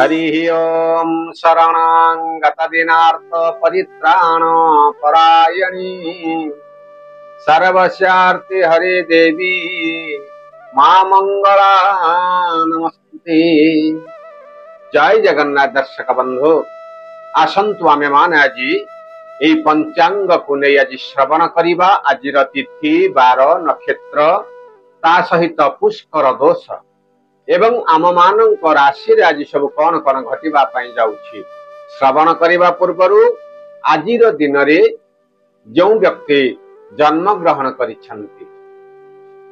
हरि ओम शरणागत दिनार्थ परित्राण परायणी सर्वस्यार्थे हरे देवी मां मंगला नमस्ते। जय जगन्नाथ दर्शक बंधु आसंतु आमे माने आजी এই पंचांग को नहीं आज श्रवण करिबा। आजिर तिथि बार नक्षत्र ता सहित पुष्कर दोष एवं आम मान राशि आज सब कौन कौन घटवा जाऊँगी श्रवण करने पूर्वर आजिर दिन में जो व्यक्ति जन्म ग्रहण करिछन्ति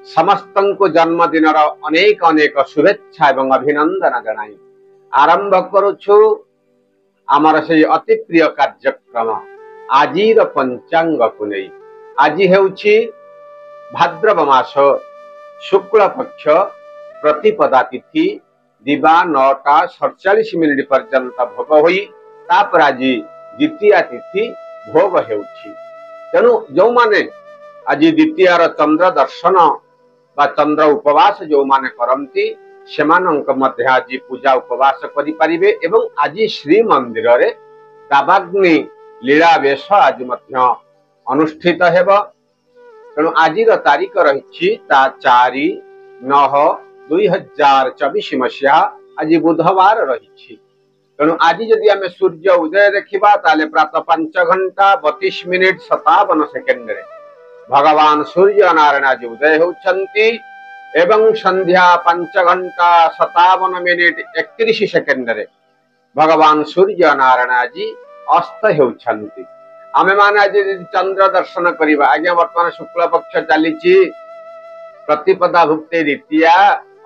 समस्त को जन्मदिन अनेक अनेक शुभेच्छा एवं अभिनंदन जनाई आरंभ करुछु आमर से अति प्रिय कार्यक्रम आजिर पंचांग को नहीं। आज हेउछि भाद्रव मास शुक्ल पक्ष प्रतिपदा तिथि दिवा 9:47 पर्यंत भोग होई तापर आज द्वितीय तिथि भोग हेउछि। तेणु जो माने आज द्वितीय चंद्र दर्शन बा चंद्र उपवास जो माने करंती सेमानंक मध्य आज पूजा उपवास करि परिबे एवं आज श्री मंदिर रे दावाग्नि लीला वेश आज मध्य अनुष्ठित हेबो। तेणु आजिर तारीख रही 4/9/2024 मसीहा आज बुधवार रही। तेणु आज जदि आम सूर्य उदय देखा ताले प्रातः 5:32:57 भगवान सूर्य नारायण आज उदय होती एवं संध्या 5:57:31 भगवान सूर्य नारायण आज अस्त होती। आमे माने आज चंद्र दर्शन करिबा आज्ञा वर्तमान शुक्ल पक्ष चली प्रतिपदा भुक्ति द्वितीय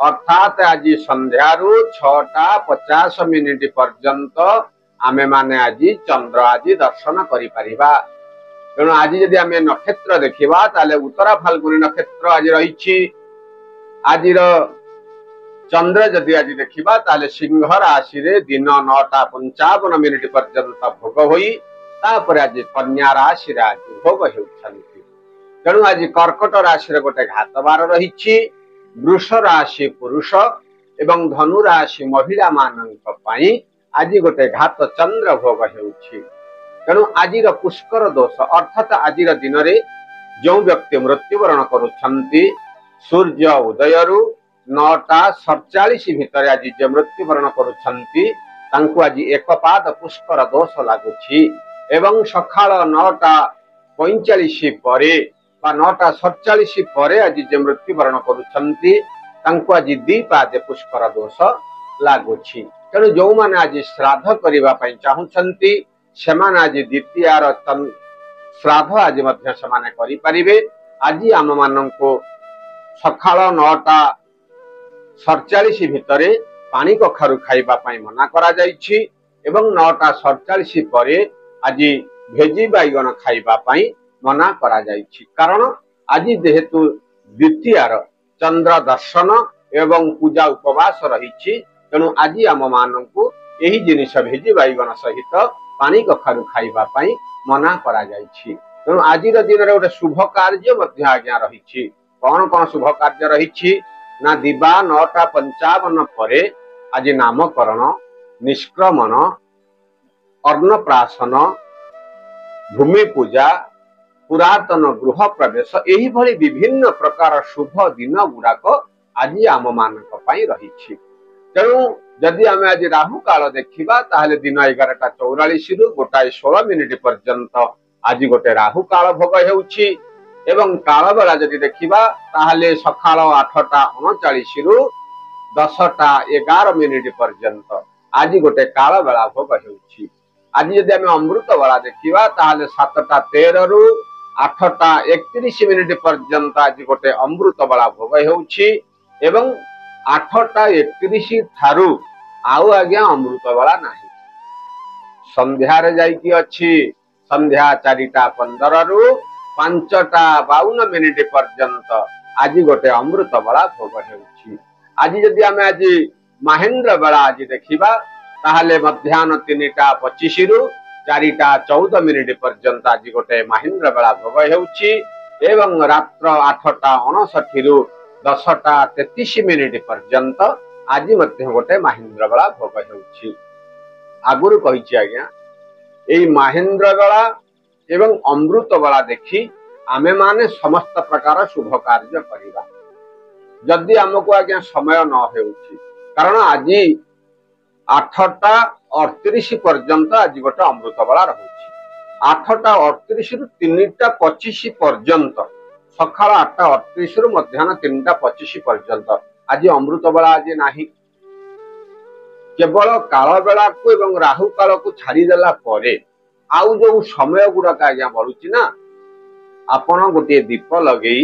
अर्थात आज संध्यारू 6:50 पर्यंत आमे माने आज चंद्र आज दर्शन करि परिबा। तेणु आज जदि आमे नक्षत्र देखिबा ताले उत्तरा फाल्गुनी नक्षत्र आज रही। आज चंद्र जदि आज देखिबा ताले सिंह राशि रे दिन 9:55 पर्यंत भोग होई तापर आज कन्या राशि आज भोग हेउछन्ति। तेणु आज कर्कट राशि रे गोटे घात बार रही। वृष राशि पुरुष एवं धनु राशि महिला मानक पई आज गोटे घात चंद्र भोग हेउछि। तेणु आजिर पुष्कर दोष अर्थात आजिर दिन रे जो व्यक्ति मृत्युवरण करुछन्ति सूर्य उदयरु 9:47 भितर आज जे मृत्युवरण करुछन्ति तांको आज एक पाद पुष्कर दोष लागुछि एवं सकाळ 9:45 परे बा 9:47 परे आज जे मृत्युवरण करुछन्ति तांको आज दी पाद पुष्कर दोष लागुछि। तेणु जो माने आज श्राद्ध करिबा पई चाहुछन्ति सेमान आज द्वितीय श्राद्ध आज मध्य समाने करि परिबे। आज आम माननको सकाळ 9:47 भितरे पानी कखारु खाइबा पई मना करा जाइछि एवं 9:47 परे आज भेजी बैगन खाइबा पई मना करा जाइछि। कारण आज जेहेतु द्वितीय चंद्र दर्शन एवं पूजा उपवास रही तेणु आज आम मानकु एही जिनिस भेजी बैगन सहित पानी कखारु खाइबा पई मना करा जाइछि। तेणु आजिर दिन रे गोटे शुभ कार्य मध्य आज्ञा रही। कौन कौन शुभ कार्य रही ना दिवा 9:55 परे आज नामकरण निष्क्रमण अन्नप्राशन भूमि पूजा पुरातन गृह प्रवेश यही भली विभिन्न प्रकार शुभ दिन गुड़ाक आज आम मानक पई रही। तेणु जदि आम आज राहु काल देखिबा ताहले दिन 11:44 रु 1:16 पर्यंत आज गोटे राहु काल भोग हेउछि एवं काल बेला जदि देखिबा ताहले सकाळ 8:39 रु 10:11 पर्यंत आज गोटे काल बेला भोग हेउछि। आज जदि आम अमृत बेला देखिबा ताहले 7:13 रु 8:31 पर्यंत आज गोटे अमृत बेला भोग हेउछि एवं 8:31 थारु आउ आज्ञा अमृत बेला नाही। संध्या रे जाईकी अछि संध्या 4:15 रु 5:52 पर्यंत आज गोटे अमृत बेला भोग हेउछि। आज जदि आम आज महेंद्र बेला आज देखिबा ताहले मध्याह्न 3:25 रु 4:14 पर्यंत आज गोटे महेंद्र बेला भोग हेउछि एवं रात्र 8:59 रु 10:33 पर्यंत आज गोटे महेन्द्र बेला भोग हो आगुरी कही आज्ञा यही महेन्द्र बेला एवं अमृत बेला देखी आमे माने समस्त प्रकार शुभ कार्य करिबा जदि आमको आज्ञा समय न हेउछि कारण आज 8:38 पर्यंत आज गोटे अमृत बेला रहुछि 8:38 रु 3:25 पर्यंत सकाळ 8:38 रु मध्याह्न 3:25 पर्यंत आज अमृत बेला आज नाही केवल काल बेला को एवं राहु काल को छाड़ी देला परे आउ जो समय गुड़ाक आज्ञा बढ़ुची ना आपण गोटे दीप लगे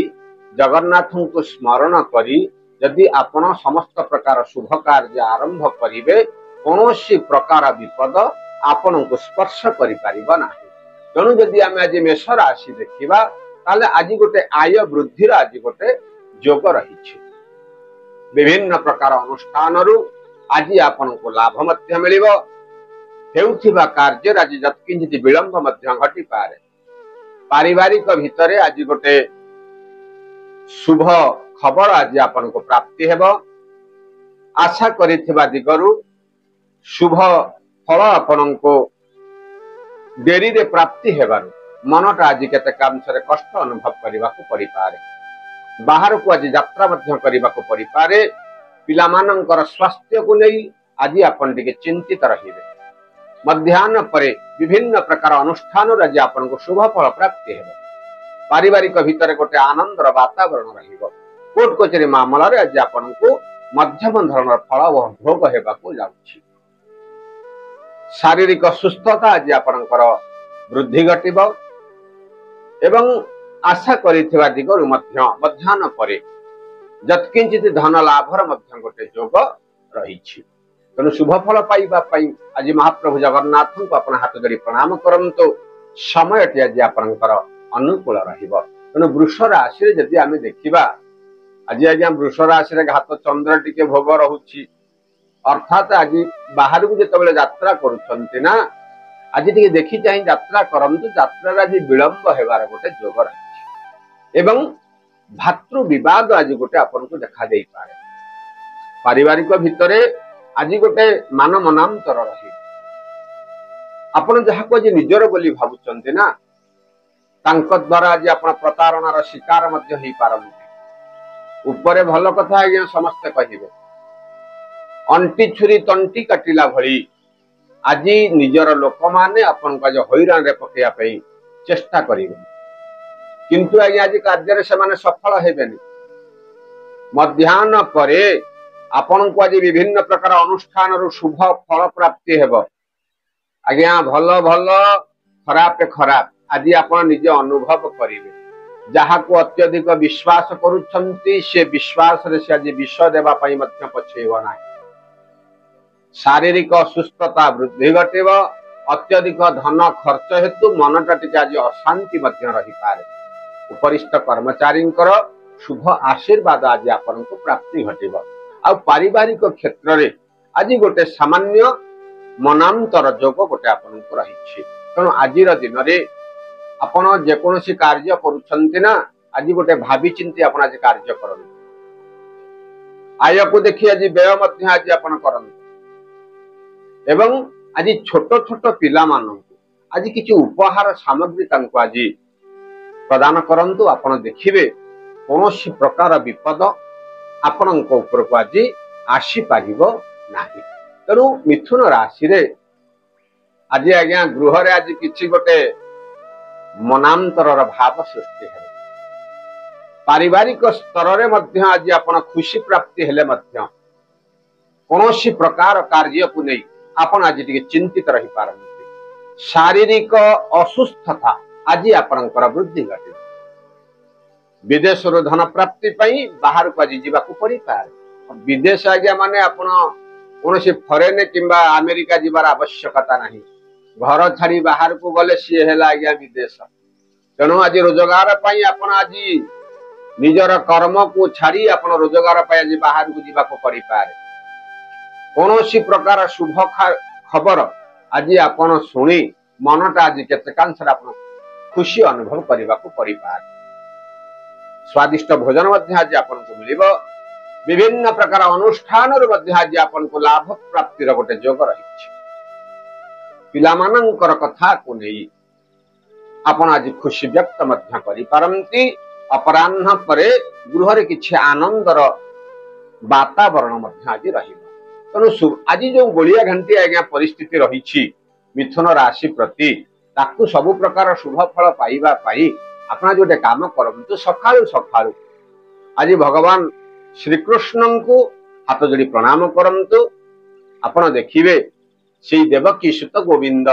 जगन्नाथ को स्मरण करी यदि आपण समस्त प्रकार शुभ कार्य आरंभ करिवे कौनसी प्रकार विपद आपण को स्पर्श करि परिबा नाही तेणु यदि आमे आज मेष राशि देखिबा ताले आज गोटे आय वृद्धि आज गोटे योग रही विभिन्न प्रकार अनुष्ठान आज आपण को लाभ मध्य मिलिबो हेउथिबा कार्य आज जत्किंचित विलंब मध्य घटी पारे पारिवारिक भितरे आज गोटे शुभ खबर आज आपण को प्राप्ति हेबो आशा करिथिबा दिगरु शुभ फल आपण को देरी रे प्राप्ति हेबारु मनटा आज केते कामसरे कष्ट अनुभव करबा को परि पारे बाहर को आज यात्रा मध्य करबा को परि पारे पिला मानकर स्वास्थ्य को नहीं आज आपण टिके चिंतित रहिबे मध्याह्न परे विभिन्न प्रकार अनुष्ठान आज आपण को शुभ फल प्राप्ति हेबो पारिवारिक भितर गोटे आनंदर वातावरण रहिबो कोर्ट कचेरी मामला रे आज आपण को मध्यम धरणर फल भोग हेबा को जाउछि शारीरिक सुस्थता आज आपणकर वृद्धि घटिबो एवं आशा करिथिबा दिगरु मध्य मध्याह्न परे जत्किंचित धन लाभर मध्य गोटे योग रही तेणु शुभ फल पाइबा पई आज महाप्रभु जगन्नाथ को अपन हाथ धरी प्रणाम करंतु समयटी आज आपणकर अनुकूल रहिबो तेणु वृष राशि जदि आमे देखिबा आज आज्ञा वृष राशि घात चंद्र टिके भोग रहुछि अर्थात आज बाहर को जिते यात्रा करुछंती ना आज टिके देखि चाहि यात्रा करंतु यात्रा आज विलंब हेबार गोटे योग रही एवं भातृ विवाद आज गोटे आपन को देखा दे पारे पारिवारिक भितरे आज गोटे मान मनांतर रही आपण जहा को आज निजर बोली भाबुचंती ना तांको द्वारा आज आपण प्रतारणार शिकार मध्य ही पारंती ऊपरे भल कथा आज्ञा समस्त कहिबे अंटी छुरी तंटी काटिला भली आज निजर लोक माने आपण को आज हैरान रे पकेया पई चेष्टा करिवे किंतु आज्ञा आज कार्य से सफल हेबेनी मध्याह्न परे आपण को आज विभिन्न प्रकार अनुष्ठान शुभ फल प्राप्ति हेब आज्ञा भल भल खराब खराब आज आपण निजे अनुभव करिवे जहा को अत्यधिक विश्वास करुछंती से विश्वास रे से आज विष देबा पई मध्य पछेइबो नाही शारीरिक असुस्थता वृद्धि घटेब अत्यधिक धन खर्च हेतु मनटा टिके आज अशांति मध्य रही पारे उपरिष्ट कर्मचारी शुभ आशीर्वाद आज आपन को प्राप्ति घटिब आ पारिवारिक क्षेत्र रे आज गोटे सामान्य मनांतर जोग गोटे आपन को रही तेणु आज दिन रे आपण जेकोसी कार्य करुछंती ना आज गोटे भावी चिंती आपण आज कार्य करन आय को देखि आज व्यय मध्य आज आपण करन एवं आज छोट छोट पिला मानन आज किछि उपहार सामग्री तांको आज प्रदान करंतु आपण देखिबे कौनसी प्रकार विपद आपण ऊपर को आज आसी पारिबो नाही तेणु मिथुन राशि रे आज आज्ञा गृह रे आज किछि गोटे मनांतर भाव सृष्टि है पारिवारिक स्तर रे मध्य आज आपण खुशी प्राप्ति हेले मध्य कौनसी प्रकार कार्य को नहीं आपण आज टिके चिंतित रही पारंती शारीरिक असुस्थता आज आपणकर वृद्धि घटे विदेश धन प्राप्ति पई बाहर को आज जीवा को पड़ी पारे विदेश आज्ञा माने आपण कोनोसी फरेन किंबा अमेरिका जीवार आवश्यकता नहीं घर छाड़ी बाहर को गले सी हेला आज्ञा विदेश तेणु आज रोजगार पई आपण आज निजर कर्म को छाड़ी आपण रोजगार पई आज बाहर को जीवा को पड़ी पारे कोनोसी प्रकार शुभ खबर आज आपण सुनी मनटा आज केतकांश आपण खुशी अनुभव करने को पड़ी पारे स्वादिष्ट भोजन मध्य आज आपन को मिलिबो विभिन्न प्रकार अनुष्ठान आज आपन को लाभ प्राप्तिर गोटे जोग रही पिलामानंकर कथा को नहीं आपण आज खुशी व्यक्त मध्य करि पारंती अपराह्न परे गृह किछि आनंदर वातावरण मध्य आज रहिबो तेणु आज जो गोलिया घंटी आज्ञा परिस्थिति रही मिथुन राशि प्रति ताकू सबु प्रकार शुभ फल पाइबा पाई आपना जोटे काम करंतु सकाळु सकाळु आज भगवान श्रीकृष्ण को हाथ जोड़ी प्रणाम करंतु आपण देखिबे श्री देवकी सुत गोविंद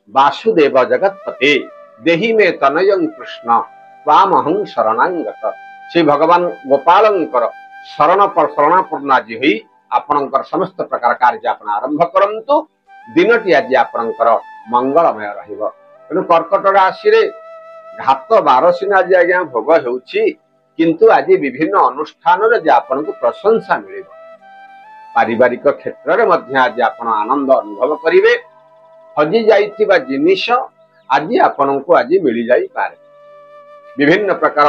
वासुदेव जगतपते देहि में तनयं कृष्ण वामहं शरणागत श्री भगवान गोपालंकर शरणापूर्ण आज होई आपणकर समस्त प्रकार कार्य आपण आरंभ करंतु दिनटी आज आपणकर मंगलमय रहिबो तेणु कर्कट राशि रे घात बारसिना आज आज्ञा भोग हेउछि किंतु आज विभिन्न अनुष्ठान रे आपन को प्रशंसा मिलिबो पारिवारिक क्षेत्र रे मध्य आज आपन आनंद अनुभव करिवे हजि जाइथिबा जिनिस आज आपन को आज मिली जाई पारे विभिन्न प्रकार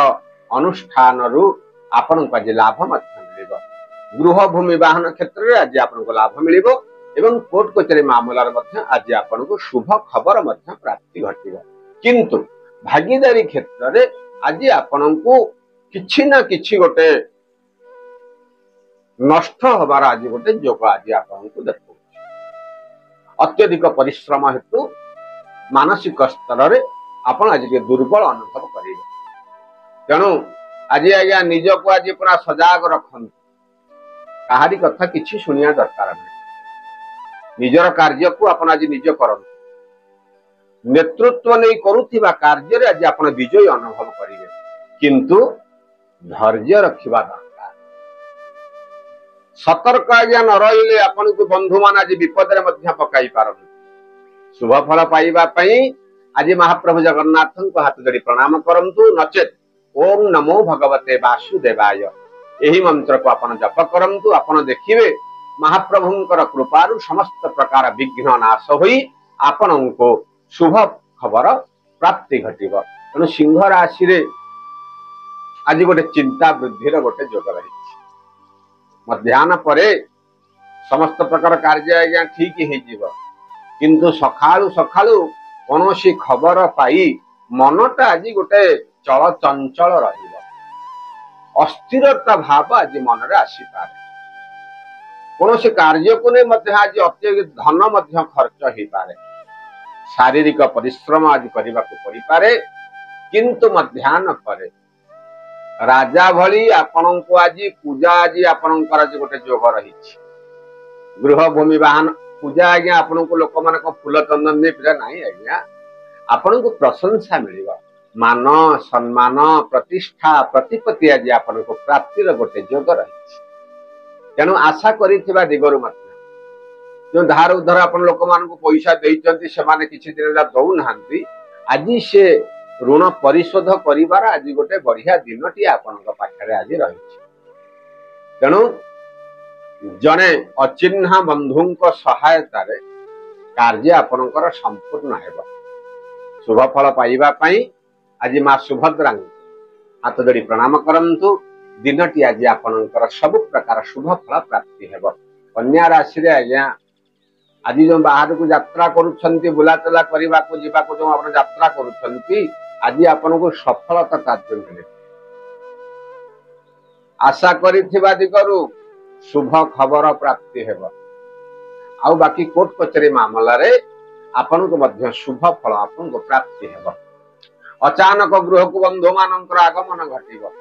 अनुष्ठान रु आपन को आज लाभ मध्य मिलिबो गृह भूमि वाहन क्षेत्र रे आज आपन को लाभ मिलिबो एवं कोर्ट कचेरी मामला रे मध्य आज आपन को शुभ खबर मध्य प्राप्ति घटिबो किंतु भागीदारी क्षेत्र रे आज आपन को किछि ना किछि गोटे नष्ट हबार आज गोटे जोग आज आपन को देखो अत्यधिक परिश्रम हेतु मानसिक स्तर रे आपण आज के दुर्बल अनुभव करिवे तेणु आज आज्ञा निज को आज पूरा सजाग रखन कहारी कथा किछि सुनिया दरकार नहीं निजर कार्य को आपण आज निज करन नेतृत्व नहीं करुथिबा कार्य रे आज आपण विजय अनुभव करिवे किंतु धैर्य रखिबा दरकार सतर्क आज्ञा न रहिले आपण को बंधु मान आज विपद रे मध्य पकाई पारन शुभ फल पाइबा पई आज महाप्रभु जगन्नाथ को हाथ जोड़ी प्रणाम करंतु नचेत ओम नमो भगवते वासुदेवाय एही मंत्र को आपण जप करंतु आपण देखिबे महाप्रभुंकर कृपारु समस्त प्रकार विघ्न नाश होई आपण को शुभ खबर प्राप्ति घटिबो तेणु सिंह राशि रे आज गोटे चिंता वृद्धि गोटे जोग रही मध्याह्न परे समस्त प्रकार कार्य आज्ञा ठीक हो किंतु सकाळु सकाळु कौनसी खबर पाई मनटा आज गोटे चल चंचल रहिबो अस्थिरता भाव आज मन रे आसी पारे कौनसी कार्य को नहीं मध्य आज अत्यधिक धन मध्य खर्च हो पारे शारीरिक परिश्रम आज करने को पड़ी पारे किंतु मध्याह्न परे राजा भली आपण को आज पूजा आज आपणकर आज गोटे जोग रही गृह भूमि वाहन पूजा आज्ञा आपण को लोक मान फूल चंदन दे पूजा नहीं आज्ञा आपण को प्रशंसा मिलिबा मान सम्मान प्रतिष्ठा प्रतिपत्ति आज आपण को प्राप्तिर गोटे जोग रही तेणु आशा करिथिबा दिगरु मत जो धार उधार आपण लोक मान को पैसा देइचंती से माने किछि दिन दउ नाहंती आज से ऋण परिशोध करिवार आज गोटे बढ़िया दिनटी आपण पाखे आज रही तेणु जने अचिन्हा बंधु सहायता रे कार्य आपणकर संपूर्ण हेबा शुभ फल पाइबा पई आज मां सुभद्रा हाथ जोड़ी प्रणाम करंतु दिनटी आज आपणकर सब प्रकार शुभ फल प्राप्ति हेबो कन्या राशि रे आज्ञा आज जो बाहर को यात्रा करुछंती बुलाचला करबा को जीवा को जो आपण यात्रा करुछंती आज आपण को सफलता कार्य मिले आशा करिथिबा दिगरु शुभ खबर प्राप्ति हेबो आउ बाकी कोर्ट कचेरी मामला रे आपण को मध्य शुभ फल आपण को प्राप्ति हेबो अचानक गृह को बंधु मानकर आगमन घटिबो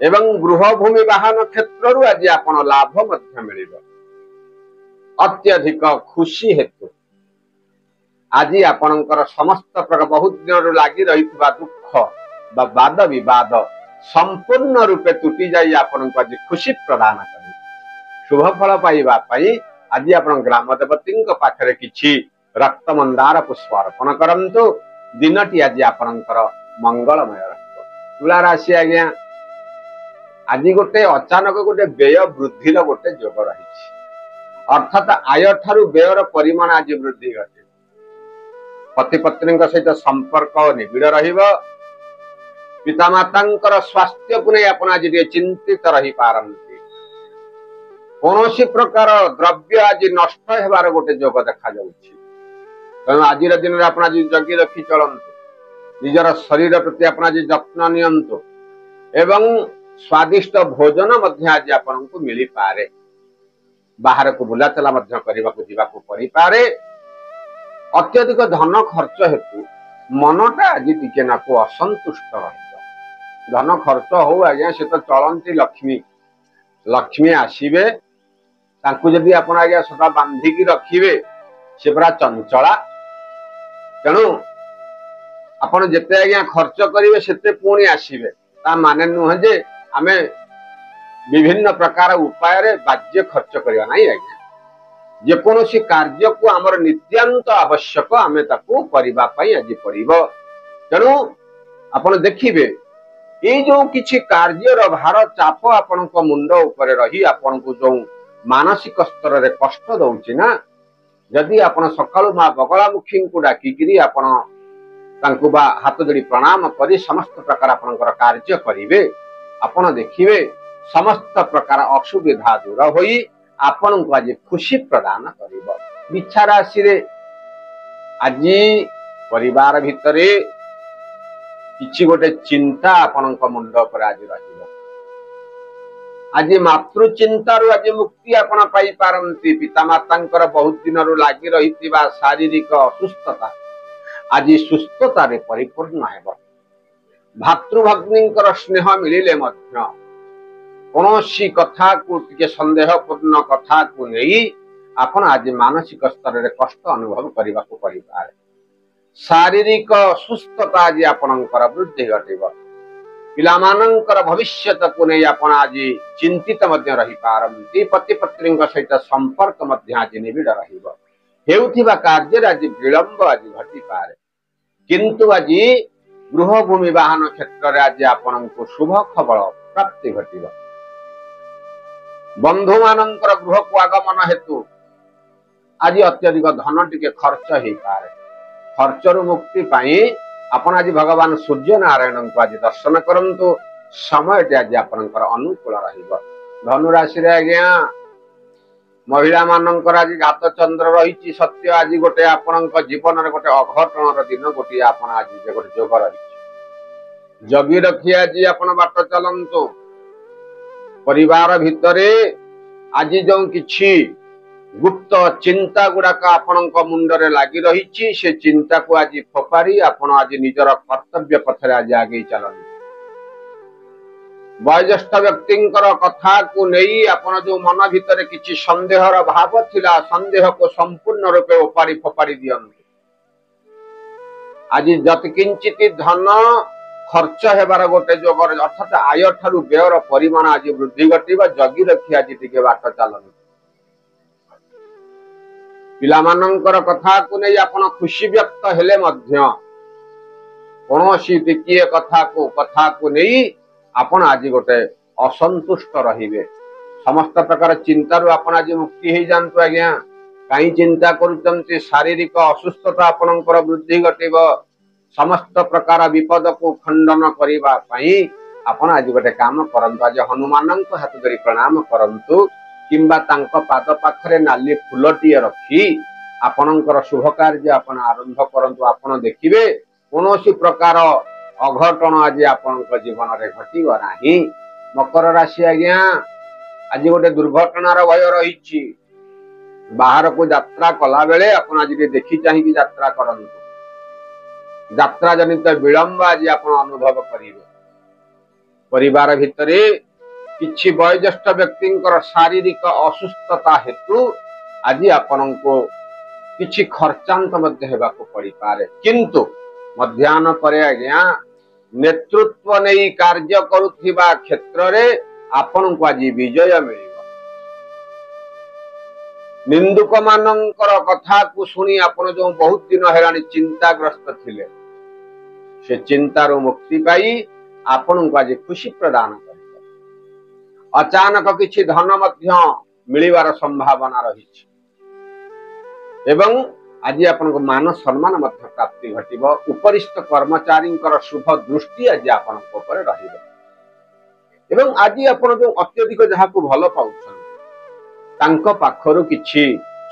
एवं गृह भूमि वाहन क्षेत्र रु आज आपण लाभ मध्य मिलिबो अत्यधिक खुशी हेतु आज आपणकर समस्त प्रकार बहुत दिन लगी रही दुख वाद विवाद संपूर्ण रूपे तुटी जाई आपण को आज खुशी प्रदान करे शुभ फल पाइबा पई आज आपण ग्राम देवती पाखरे किछि रक्त मंदार पुष्प अर्पण करंतु दिनटी आज आपणकर मंगलमय रहतो तुला राशि आज्ञा आज गोटे अचानक गोटे व्यय वृद्धि गोटे जोग रही अर्थात आय ठारू व्ययर परिमाण आज वृद्धि घटे पति पत्नी सहित संपर्क निबिड़ रहिबो पितामाता स्वास्थ्य को नहीं आप आज चिंतित रही पारंती କୌଣସି ପ୍ରକାର ଦ୍ରବ୍ୟ ଆଜି ନଷ୍ଟ ହେବାର ଗୋଟେ ଯୋଗ ଦେଖାଯାଉଛି। ତେଣୁ ଆଜିର ଦିନରେ ଆପଣ ଆଜି ଜଗି ରଖି ଚଳନ୍ତୁ, ନିଜର ଶରୀର ପ୍ରତି ଆପଣ ଆଜି ଯତ୍ନ ନିଅନ୍ତୁ ଏବଂ ସ୍ୱାଦିଷ୍ଟ ଭୋଜନ ମଧ୍ୟ ଆଜି ଆପଣଙ୍କୁ ମିଳିପାରେ। ବାହାରକୁ ବୁଲାଚଲା ମଧ୍ୟ କରିବାକୁ ଯିବାକୁ ପଡିପାରେ। ଅତ୍ୟଧିକ ଧନ ଖର୍ଚ୍ଚ ହେତୁ ମନଟା ଆଜି ଟିକେ ନାକୁ ଅସନ୍ତୁଷ୍ଟ ରହିବ। ଧନ ଖର୍ଚ୍ଚ ହଉ ଆଜ୍ଞା, ସେ ତ ଚଳନ୍ତି ଲକ୍ଷ୍ମୀ। ଲକ୍ଷ୍ମୀ ଆସିବେ, ତାଙ୍କୁ ଯଦି ଆପଣ ଆଜ୍ଞା ସଦା ବାନ୍ଧିକି ରଖିବେ, ସେ ପୁରା ଚଞ୍ଚଳା। ତେଣୁ ଆପଣ ଯେତେ ଆଜ୍ଞା ଖର୍ଚ୍ଚ କରିବେ ସେତେ ପୁଣି ଆସିବେ। ତା ମାନେ ନୁହେଁ ଯେ ଆମେ ବିଭିନ୍ନ ପ୍ରକାର ଉପାୟରେ ବାଜ୍ୟ ଖର୍ଚ୍ଚ କରିବା ନାହିଁ ଆଜ୍ଞା। ଯେକୌଣସି କାର୍ଯ୍ୟକୁ ଆମର ନିତ୍ୟାନ୍ତ ଆବଶ୍ୟକ ଆମେ ତାକୁ କରିବା ପାଇଁ ଆଜି ପଡିବ। ତେଣୁ ଆପଣ ଦେଖିବେ, ଏଇ ଯୋଉ କିଛି କାର୍ଯ୍ୟର ଭାର ଚାପ ଆପଣଙ୍କ ମୁଣ୍ଡ ଉପରେ ରହି ଆପଣଙ୍କୁ ଯୋଉ ମାନସିକ ସ୍ତରରେ କଷ୍ଟ ଦଉଛି ନା, ଯଦି ଆପଣ ସକାଳୁ ମା ବଗଳାମୁଖୀଙ୍କୁ ଡାକିକିରି ଆପଣ ତାଙ୍କୁ ବା ହାତ ଯୋଡ଼ି ପ୍ରଣାମ କରି ସମସ୍ତ ପ୍ରକାର ଆପଣଙ୍କର କାର୍ଯ୍ୟ କରିବେ, ଆପଣ ଦେଖିବେ ସମସ୍ତ ପ୍ରକାର ଅସୁବିଧା ଦୂର ହୋଇ ଆପଣଙ୍କୁ ଆଜି ଖୁସି ପ୍ରଦାନ କରିବ। ଇଚ୍ଛା ରାଶିରେ ଆଜି ପରିବାର ଭିତରେ କିଛି ଗୋଟେ ଚିନ୍ତା ଆପଣଙ୍କ ମୁଣ୍ଡ ଉପରେ ଆଜି ରହିବ। ଆଜି ମାତୃ ଚିନ୍ତାରୁ ଆଜି ମୁକ୍ତି ଆପଣ ପାଇପାରନ୍ତି। ପିତାମାତାଙ୍କର ବହୁତ ଦିନରୁ ଲାଗି ରହିଥିବା ଶାରୀରିକ ଅସୁସ୍ଥତା ଆଜି ସୁସ୍ଥତାରେ ପରିପୂର୍ଣ୍ଣ ହେବ। ଭାତୃଭଗ୍ନୀଙ୍କର ସ୍ନେହ ମିଳିଲେ ମଧ୍ୟ କୌଣସି କଥାକୁ ଟିକେ ସନ୍ଦେହପୂର୍ଣ୍ଣ କଥାକୁ ନେଇ ଆପଣ ଆଜି ମାନସିକ ସ୍ତରରେ କଷ୍ଟ ଅନୁଭବ କରିବାକୁ ପଡିପାରେ। ଶାରୀରିକ ଅସୁସ୍ଥତା ଆଜି ଆପଣଙ୍କର ବୃଦ୍ଧି ଘଟିବ। ପିଲାମାନଙ୍କର ଭବିଷ୍ୟତକୁ ନେଇ ଆପଣ ଆଜି ଚିନ୍ତିତ ମଧ୍ୟ ରହିପାରନ୍ତି। ପତି ପତ୍ନୀଙ୍କ ସହିତ ସମ୍ପର୍କ ମଧ୍ୟ ଆଜି ନିବିଡ଼ ରହିବ। ହେଉଥିବା କାର୍ଯ୍ୟରେ ଆଜି ବିଳମ୍ବ ଆଜି ଘଟିପାରେ, କିନ୍ତୁ ଆଜି ଗୃହଭୂମି ବାହନ କ୍ଷେତ୍ରରେ ଆଜି ଆପଣଙ୍କୁ ଶୁଭ ଖବର ପ୍ରାପ୍ତି ଘଟିବ। ବନ୍ଧୁମାନଙ୍କର ଗୃହକୁ ଆଗମନ ହେତୁ ଆଜି ଅତ୍ୟଧିକ ଧନ ଟିକେ ଖର୍ଚ୍ଚ ହେଇପାରେ। ଖର୍ଚ୍ଚରୁ ମୁକ୍ତି ପାଇଁ ଆପଣ ଆଜି ଭଗବାନ ସୂର୍ଯ୍ୟ ନାରାୟଣଙ୍କୁ ଆଜି ଦର୍ଶନ କରନ୍ତୁ। ସମୟଟି ଆଜି ଆପଣଙ୍କର ଅନୁକୂଳ ରହିବ। ଧନୁ ରାଶିରେ ଆଜ୍ଞା ମହିଳା ମାନଙ୍କର ଆଜି ଘାତ ଚନ୍ଦ୍ର ରହିଛି ସତ୍ୟ। ଆଜି ଗୋଟେ ଆପଣଙ୍କ ଜୀବନରେ ଗୋଟେ ଅଘଟଣର ଦିନ ଗୋଟିଏ ଆପଣ ଆଜି ଗୋଟେ ଯୋଗ ରହିଛି। ଜଗି ରଖି ଆଜି ଆପଣ ବାଟ ଚାଲନ୍ତୁ। ପରିବାର ଭିତରେ ଆଜି ଯୋଉ କିଛି ଗୁପ୍ତ ଚିନ୍ତା ଗୁଡାକ ଆପଣଙ୍କ ମୁଣ୍ଡରେ ଲାଗି ରହିଛି, ସେ ଚିନ୍ତାକୁ ଆଜି ଫୋପାଡ଼ି ଆପଣ ଆଜି ନିଜର କର୍ତ୍ତବ୍ୟ ପଥରେ ଆଜି ଆଗେଇ ଚାଲନ୍ତୁ। ବୟୋଜ୍ୟେଷ୍ଠ ବ୍ୟକ୍ତିଙ୍କର କଥାକୁ ନେଇ ଆପଣ ଯୋଉ ମନ ଭିତରେ କିଛି ସନ୍ଦେହର ଭାବ ଥିଲା, ସନ୍ଦେହକୁ ସମ୍ପୂର୍ଣ୍ଣ ରୂପେ ଓପାଡ଼ି ଫୋପାଡ଼ି ଦିଅନ୍ତୁ। ଆଜି ଯତି କିଞ୍ଚିତ ଧନ ଖର୍ଚ୍ଚ ହେବାର ଗୋଟେ ଯୋଗରେ, ଅର୍ଥାତ ଆୟ ଠାରୁ ବ୍ୟୟର ପରିମାଣ ଆଜି ବୃଦ୍ଧି ଘଟିବ। ଜଗି ରଖି ଆଜି ଟିକେ ବାଟ ଚାଲନ୍ତୁ। ପିଲାମାନଙ୍କର କଥାକୁ ନେଇ ଆପଣ ଖୁସି ବ୍ୟକ୍ତ ହେଲେ ମଧ୍ୟ କୌଣସି ଟିକିଏ କଥାକୁ ନେଇ ଆପଣ ଆଜି ଗୋଟେ ଅସନ୍ତୁଷ୍ଟ ରହିବେ। ସମସ୍ତ ପ୍ରକାର ଚିନ୍ତାରୁ ଆପଣ ଆଜି ମୁକ୍ତି ହେଇଯାଆନ୍ତୁ ଆଜ୍ଞା। କାହିଁ ଚିନ୍ତା କରୁଛନ୍ତି? ଶାରୀରିକ ଅସୁସ୍ଥତା ଆପଣଙ୍କର ବୃଦ୍ଧି ଘଟିବ। ସମସ୍ତ ପ୍ରକାର ବିପଦକୁ ଖଣ୍ଡନ କରିବା ପାଇଁ ଆପଣ ଆଜି ଗୋଟେ କାମ କରନ୍ତୁ। ଆଜି ହନୁମାନଙ୍କ ହାତ ଧରି ପ୍ରଣାମ କରନ୍ତୁ କିମ୍ବା ତାଙ୍କ ପାଦ ପାଖରେ ନାଲି ଫୁଲଟିଏ ରଖି ଆପଣଙ୍କର ଶୁଭ କାର୍ଯ୍ୟ ଆପଣ ଆରମ୍ଭ କରନ୍ତୁ। ଆପଣ ଦେଖିବେ କୌଣସି ପ୍ରକାର ଅଘଟଣ ଆଜି ଆପଣଙ୍କ ଜୀବନରେ ଘଟିବ ନାହିଁ। ମକର ରାଶି ଆଜ୍ଞା ଆଜି ଗୋଟେ ଦୁର୍ଘଟଣାର ଭୟ ରହିଛି। ବାହାରକୁ ଯାତ୍ରା କଲା ବେଳେ ଆପଣ ଆଜି ଟିକେ ଦେଖି ଚାହିଁକି ଯାତ୍ରା କରନ୍ତୁ। ଯାତ୍ରା ଜନିତ ବିଳମ୍ବ ଆଜି ଆପଣ ଅନୁଭବ କରିବେ। ପରିବାର ଭିତରେ କିଛି ବୟୋଜ୍ୟେଷ୍ଠ ବ୍ୟକ୍ତିଙ୍କର ଶାରୀରିକ ଅସୁସ୍ଥତା ହେତୁ ଆଜି ଆପଣଙ୍କୁ କିଛି ଖର୍ଚ୍ଚାନ୍ତ ମଧ୍ୟ ହେବାକୁ ପଡିପାରେ, କିନ୍ତୁ ମଧ୍ୟାହ୍ନ ପରେ ଆଜ୍ଞା ନେତୃତ୍ୱ ନେଇ କାର୍ଯ୍ୟ କରୁଥିବା କ୍ଷେତ୍ରରେ ଆପଣଙ୍କୁ ଆଜି ବିଜୟ ମିଳିବ। ନିନ୍ଦୁକ ମାନଙ୍କର କଥାକୁ ଶୁଣି ଆପଣ ଯୋଉ ବହୁତ ଦିନ ହେଲାଣି ଚିନ୍ତାଗ୍ରସ୍ତ ଥିଲେ, ସେ ଚିନ୍ତାରୁ ମୁକ୍ତି ପାଇ ଆପଣଙ୍କୁ ଆଜି ଖୁସି ପ୍ରଦାନ କରିବ। ଅଚାନକ କିଛି ଧନ ମଧ୍ୟ ମିଳିବାର ସମ୍ଭାବନା ରହିଛି ଏବଂ ଆଜି ଆପଣଙ୍କ ମାନ ସମ୍ମାନ ମଧ୍ୟ ପ୍ରାପ୍ତି ଘଟିବ। ଉପରିସ୍ଥ କର୍ମଚାରୀଙ୍କର ଶୁଭ ଦୃଷ୍ଟି ଆଜି ଆପଣଙ୍କ ଉପରେ ରହିବ ଏବଂ ଆଜି ଆପଣ ଯୋଉ ଅତ୍ୟଧିକ ଯାହାକୁ ଭଲ ପାଉଛନ୍ତି तांको पाखरु किछि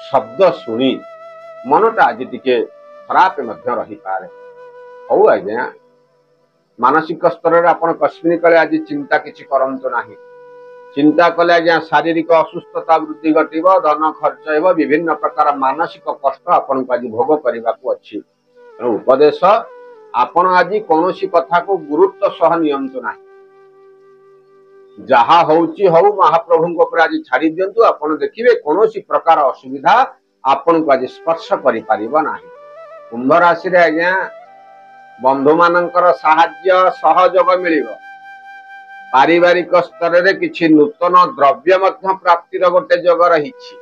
शब्द सुनी मनटा आज टिके खराब मध्य रही पारे। हौ आज्ञा मानसिक स्तर रे आपण कस्मिन कले आज चिंता किछि करंतो नाही। चिंता कले आज्ञा शारीरिक असुस्थता वृद्धि घटिबो, धन खर्च हेबो, विभिन्न प्रकार मानसिक कष्ट आपण को आज भोग करबा को अछि। उपदेश आपण आज कोनोसी कथा को गुरुत्व सह नियंतो नाही। जहा होउची हौ महाप्रभु को ऊपर आज छाड़ी दियंतु। आपण देखिबे कोनोसी प्रकार असुविधा आपण को आज स्पर्श करि परिबो नाही। कुंभ राशि रे आज्ञा बंधु मानकर साहाय्य सहयोग मिलिबो। पारिवारिक स्तर रे किछि नूतन द्रव्य मध्य प्राप्तिर गोटे योग रहिछि।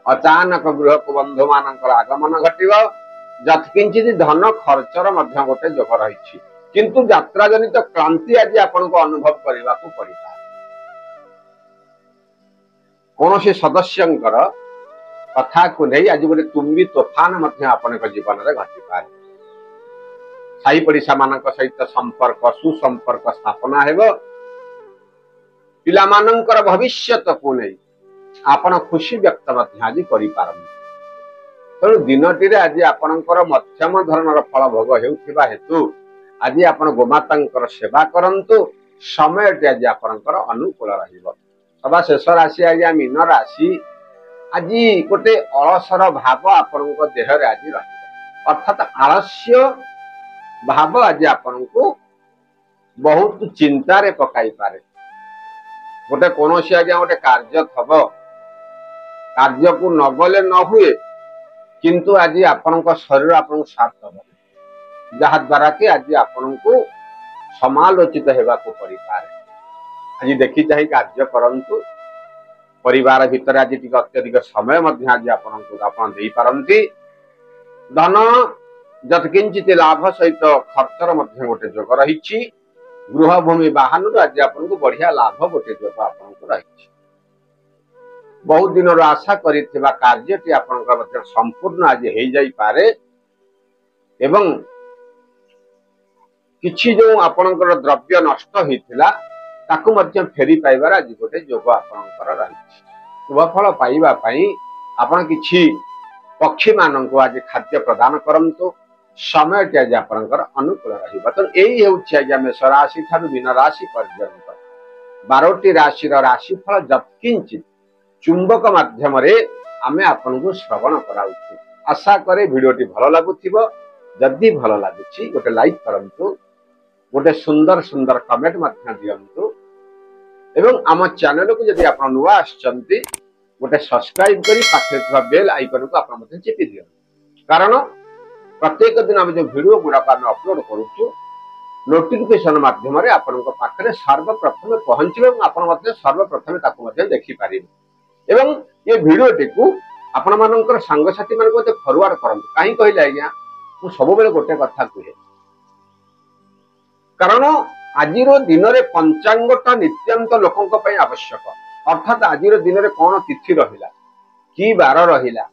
अचानक गृह को बंधु मानकर आगमन घटिबो। जतकिंचित धन खर्चर मध्य गोटे योग रहिछि, किंतु यात्रा जनित क्रांति आज आपण को अनुभव करबा को पड़िबा। कोनोसी सदस्यंकर कथा को नहीं आज गोटे तुम्बी तोफान मध्य आपण को जीवन रे घटि पारे। साई पड़िशा मानक सहित संपर्क सुसंपर्क स्थापना हेबो। पिला मानकर भविष्यत को नहीं आपण खुशी व्यक्त मध्य आज करि पारन। तेणु दिनटी आज आपणकर मध्यम धरणर फल भोग हेउथिबा हेतु आज आपण गोमातांकर सेवा करंतु। समय आज आपणकर अनुकूल रहिबो। सभा शेष राशि आज मीन राशि आज गोटे अलसर भाव आपणक देह रे आज रहिबो। अर्थात आलस्य भाव आज आपणको बहुत चिंता रे पकाई पारे। गोटे कोनोसी आज गोटे कार्य थबो, कार्य को न गले न हुए, किंतु आज आपणक शरीर आपन साथ दबो, जहा द्वारा कि आज आपणको समालोचित हेबा को परि पारे। आज देखि चाहि कार्य करंतु। परिवार भितर आज टिक अत्यधिक समय मध्य आज आपणको आपण देई पारंती। धन जतकिंचित लाभ सहित खर्चर मध्य गोटे योग रहिछि। गृह भूमि वाहन आज आपणको बढ़िया लाभ गोटे योग आपणको रहिछि। बहुत दिन आशा करिथिबा कार्यटी आपणको मध्य संपूर्ण आज हेई जाई पारे। एवं किछि जो आपणकर द्रव्य नष्ट होइथिला ताकू मध्य फेरी पाइबार आज गोटे योग आपणकर रहिछि। शुभ फल पाइबा पई आपण किछि पक्षी माननको आज खाद्य प्रदान करंतु। समय आज आपणकर अनुकूल रहिबा। तो एई हेउछि आज मेष राशि थारु मीन राशि पर्यंत 12टी राशि राशिफल जतकिंचित चुंबक माध्यम रे आमे आपनको श्रवण कराउछु। आशा करे भिडियोटी भल लागुथिबो। जदि भल लागुछि गोटे लाइक करंतु, गोटे सुंदर सुंदर कमेंट मध्य दियंतु। एवं आम चैनल को जदि आप नुआ आछंती गोटे सब्सक्राइब करी पाखे थिबा बेल आइकन को आप मते चिपि दियो। कारण प्रत्येक दिन हम जो वीडियो गुडा आम अपलोड करूछु नोटिफिकेशन माध्यम रे आपनक पाखरे सर्वप्रथम पहुंचबे और आपण मते सर्वप्रथम ताकू मते देखि पारिबे। एवं ये वीडियो टिकु आपण मानकर संग साथी मान को फॉरवर्ड करंतु। काहे कहले आज्ञा मु सब बेले गोटे कथा कहे, कारण आजिर दिन में पंचांगटा नित्यांत लोकंक पई आवश्यक। अर्थात आजिर दिन में कौन तिथि रहिला, कि बार रहिला,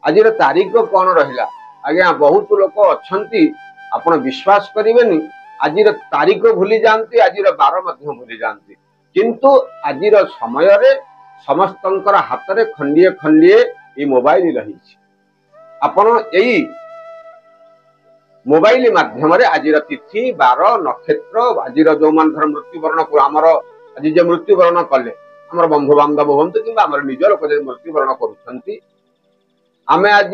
आजिर तारीख कौन रहिला। आज्ञा बहुत लोक अछंती आपण विश्वास करिवेनी, आजिर तारीख भूली जानती, आजिर बार मध्य भूली जानती। किंतु आजिर समय रे समस्तंकर हाथ रे खंडिए खंडिए ई मोबाइल रही। आपण एई मोबाइल माध्यम रे आजिर तिथि बार नक्षत्र आजिर जो मान धर मृत्युवरण को आमर आज जे मृत्युवरण कले आमर बंधु बांधव हंतु कि आमर निज लोक मृत्युवरण करुछंती, आमे आज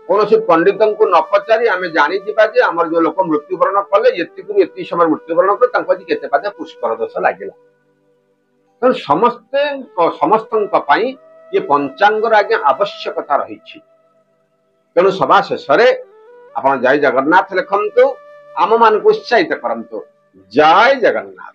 कौन पंडित को न पचारि आमे जानी जिबा जे आमर जो लोक मृत्युवरण कले एति समय मृत्युवरण कर तांको आज केते पादे पुष्कर दोष लागिला। तो समस्त पई ये पंचांगर आज्ञा आवश्यकता रही। तेणु सभा शेष आपण जय जगन्नाथ लिखंतु, आम मान उत्साहित करंतु। जय जगन्नाथ।